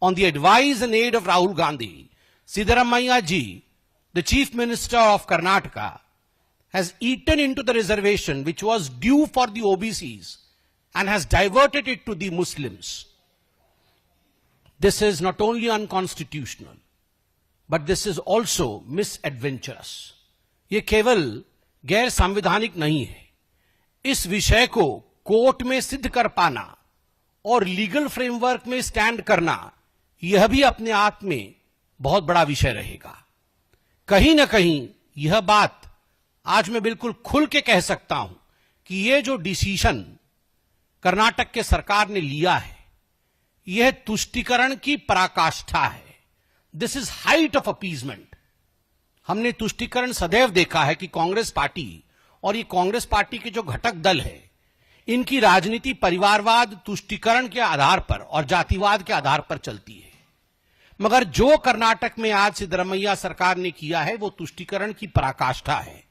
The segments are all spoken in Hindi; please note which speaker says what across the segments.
Speaker 1: on the advice and aid of Rahul Gandhi, Siddaramaiah ji, the Chief Minister of Karnataka, has eaten into the reservation which was due for the OBCs and has diverted it to the Muslims. This is not only unconstitutional, but this is also misadventurous. ये केवल गैर संवैधानिक नहीं है. इस विषय को कोर्ट में सिद्ध कर पाना और लीगल फ्रेमवर्क में स्टैंड करना, यह भी अपने आप में बहुत बड़ा विषय रहेगा. कहीं ना कहीं यह बात आज मैं बिल्कुल खुल के कह सकता हूं कि यह जो डिसीजन कर्नाटक के सरकार ने लिया है, यह तुष्टीकरण की पराकाष्ठा है. This is height of appeasement. हमने तुष्टीकरण सदैव देखा है कि कांग्रेस पार्टी और ये कांग्रेस पार्टी के जो घटक दल है, इनकी राजनीति परिवारवाद, तुष्टीकरण के आधार पर और जातिवाद के आधार पर चलती है. मगर जो कर्नाटक में आज सिद्धरमैया सरकार ने किया है वो तुष्टीकरण की पराकाष्ठा है.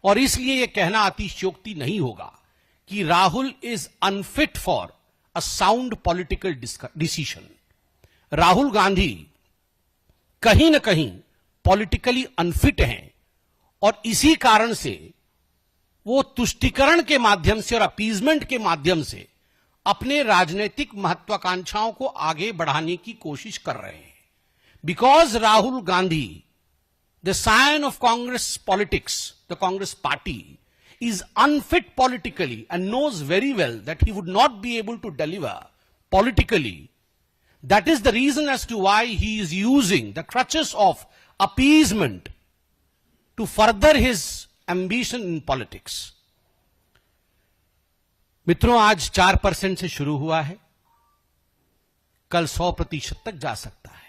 Speaker 1: और इसलिए यह कहना अतिशयोक्ति नहीं होगा कि Rahul is unfit for a sound political decision. Rahul Gandhi कहीं ना कहीं पॉलिटिकली अनफिट हैं और इसी कारण से वो तुष्टीकरण के माध्यम से और अपीजमेंट के माध्यम से अपने राजनीतिक महत्वाकांक्षाओं को आगे बढ़ाने की कोशिश कर रहे हैं. Because Rahul Gandhi, the scion of Congress politics, the Congress party, is unfit politically and knows very well that he would not be able to deliver politically. That is the reason as to why he is using the crutches of appeasement to further his ambition in politics. मित्रों, आज 4% से शुरू हुआ है, कल 100% तक जा सकता है.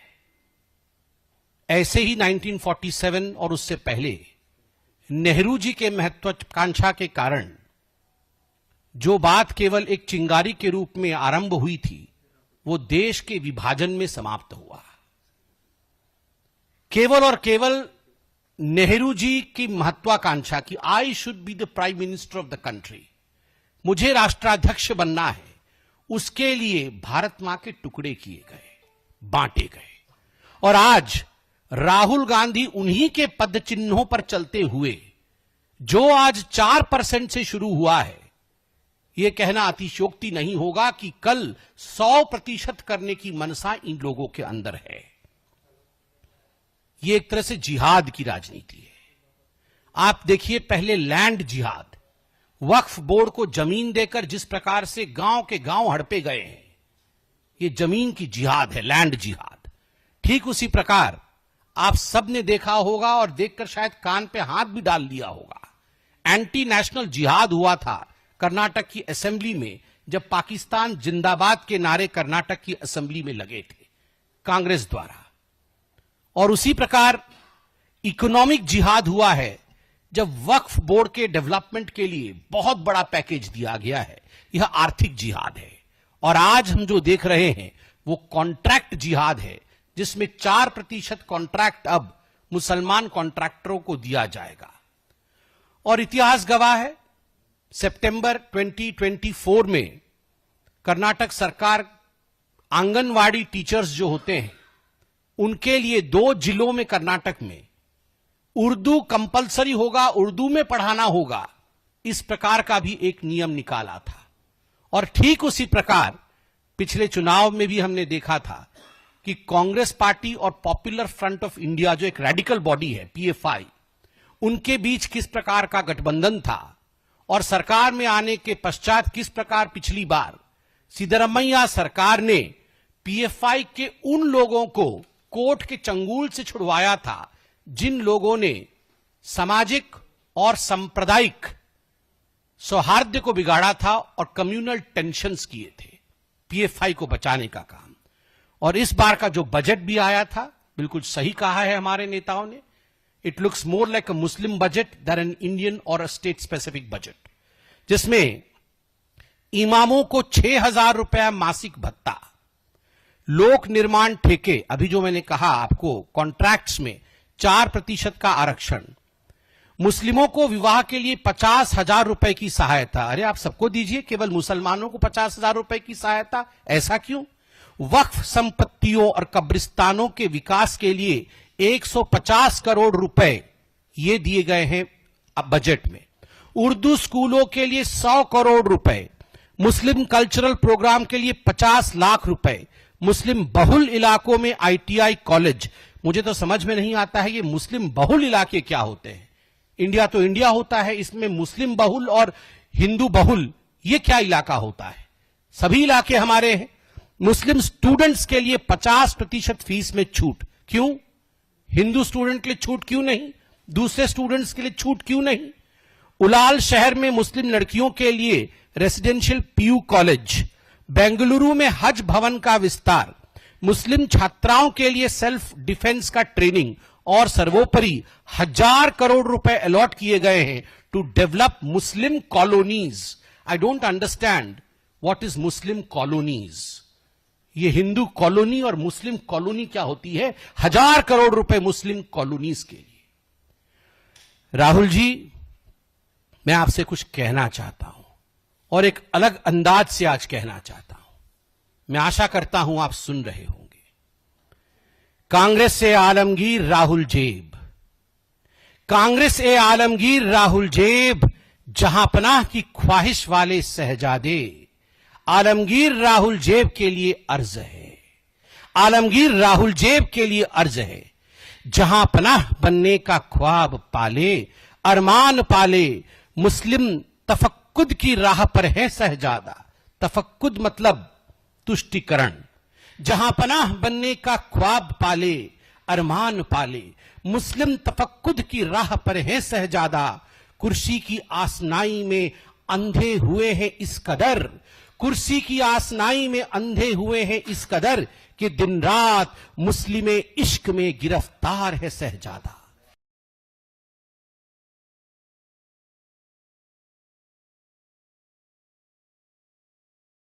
Speaker 1: ऐसे ही 1947 और उससे पहले नेहरू जी के महत्वाकांक्षा के कारण जो बात केवल एक चिंगारी के रूप में आरंभ हुई थी, वो देश के विभाजन में समाप्त हुआ. केवल और केवल नेहरू जी की महत्वाकांक्षा की I should be the prime minister of the country, मुझे राष्ट्राध्यक्ष बनना है, उसके लिए भारत मां के टुकड़े किए गए, बांटे गए. और आज राहुल गांधी उन्हीं के पद चिन्हों पर चलते हुए जो आज 4% से शुरू हुआ है, यह कहना अतिशयोक्ति नहीं होगा कि कल 100% करने की मनसा इन लोगों के अंदर है. यह एक तरह से जिहाद की राजनीति है. आप देखिए, पहले लैंड जिहाद, वक्फ बोर्ड को जमीन देकर जिस प्रकार से गांव के गांव हड़पे गए हैं, यह जमीन की जिहाद है, लैंड जिहाद. ठीक उसी प्रकार आप सब ने देखा होगा और देखकर शायद कान पे हाथ भी डाल दिया होगा, एंटी नेशनल जिहाद हुआ था कर्नाटक की असेंबली में, जब पाकिस्तान जिंदाबाद के नारे कर्नाटक की असेंबली में लगे थे कांग्रेस द्वारा. और उसी प्रकार इकोनॉमिक जिहाद हुआ है जब वक्फ बोर्ड के डेवलपमेंट के लिए बहुत बड़ा पैकेज दिया गया है. यह आर्थिक जिहाद है. और आज हम जो देख रहे हैं वो कॉन्ट्रैक्ट जिहाद है, जिसमें 4% कॉन्ट्रैक्ट अब मुसलमान कॉन्ट्रैक्टरों को दिया जाएगा. और इतिहास गवाह है, सितंबर 2024 में कर्नाटक सरकार आंगनवाड़ी टीचर्स जो होते हैं उनके लिए 2 जिलों में कर्नाटक में उर्दू कंपलसरी होगा, उर्दू में पढ़ाना होगा, इस प्रकार का भी एक नियम निकाला था. और ठीक उसी प्रकार पिछले चुनाव में भी हमने देखा था कि कांग्रेस पार्टी और पॉपुलर फ्रंट ऑफ इंडिया, जो एक रेडिकल बॉडी है पीएफआई, उनके बीच किस प्रकार का गठबंधन था. और सरकार में आने के पश्चात किस प्रकार पिछली बार सिद्धरमैया सरकार ने पीएफआई के उन लोगों को कोर्ट के चंगुल से छुड़वाया था जिन लोगों ने सामाजिक और सांप्रदायिक सौहार्द को बिगाड़ा था और कम्युनल टेंशन्स किए थे, पीएफआई को बचाने का काम. और इस बार का जो बजट भी आया था, बिल्कुल सही कहा है हमारे नेताओं ने, it looks more like a Muslim budget than an Indian और अ स्टेट स्पेसिफिक बजट, जिसमें इमामों को 6,000 रुपया मासिक भत्ता, लोक निर्माण ठेके, अभी जो मैंने कहा आपको कॉन्ट्रैक्ट्स में 4% का आरक्षण, मुस्लिमों को विवाह के लिए 50,000 रुपए की सहायता. अरे आप सबको दीजिए, केवल मुसलमानों को 50,000 रुपए की सहायता, ऐसा क्यों? वक्फ संपत्तियों और कब्रिस्तानों के विकास के लिए 150 करोड़ रुपए ये दिए गए हैं बजट में। उर्दू स्कूलों के लिए 100 करोड़ रुपए, मुस्लिम कल्चरल प्रोग्राम के लिए 50 लाख रुपए, मुस्लिम बहुल इलाकों में ITI कॉलेज। मुझे तो समझ में नहीं आता है ये मुस्लिम बहुल इलाके क्या होते हैं। इंडिया तो इंडिया होता है, इसमें मुस्लिम बहुल और हिंदू बहुल ये क्या इलाका होता है? सभी इलाके हमारे हैं। मुस्लिम स्टूडेंट्स के लिए 50% फीस में छूट। क्यों? हिंदू स्टूडेंट के लिए छूट क्यों नहीं? दूसरे स्टूडेंट्स के लिए छूट क्यों नहीं? उलाल शहर में मुस्लिम लड़कियों के लिए रेसिडेंशियल PU कॉलेज, बेंगलुरु में हज भवन का विस्तार, मुस्लिम छात्राओं के लिए सेल्फ डिफेंस का ट्रेनिंग और सर्वोपरि 1000 करोड़ रुपए अलॉट किए गए हैं to develop Muslim colonies. I don't understand what is Muslim colonies. ये हिंदू कॉलोनी और मुस्लिम कॉलोनी क्या होती है? 1000 करोड़ रुपए मुस्लिम कॉलोनीज के लिए। राहुल जी, मैं आपसे कुछ कहना चाहता हूं और एक अलग अंदाज से आज कहना चाहता हूं। मैं आशा करता हूं आप सुन रहे होंगे। कांग्रेस से आलमगीर राहुल जेब, कांग्रेस ए आलमगीर राहुल जेब, जहां पनाह की ख्वाहिश वाले शहजादे, आलमगीर राहुल जेब के लिए अर्ज है, आलमगीर राहुल जेब के लिए अर्ज है। जहां पनाह बनने का ख्वाब पाले, अरमान पाले, मुस्लिम तफक्कुद की राह पर है शहजादा। तफक्कुद मतलब तुष्टिकरण। जहां पनाह बनने का ख्वाब पाले, अरमान पाले, मुस्लिम तफक्कुद की राह पर है शहजादा। कुर्सी की आसनाई में अंधे हुए हैं इस कदर, कुर्सी की आसनाई में अंधे हुए हैं इस कदर कि दिन रात मुस्लिम इश्क में गिरफ्तार है शहजादा।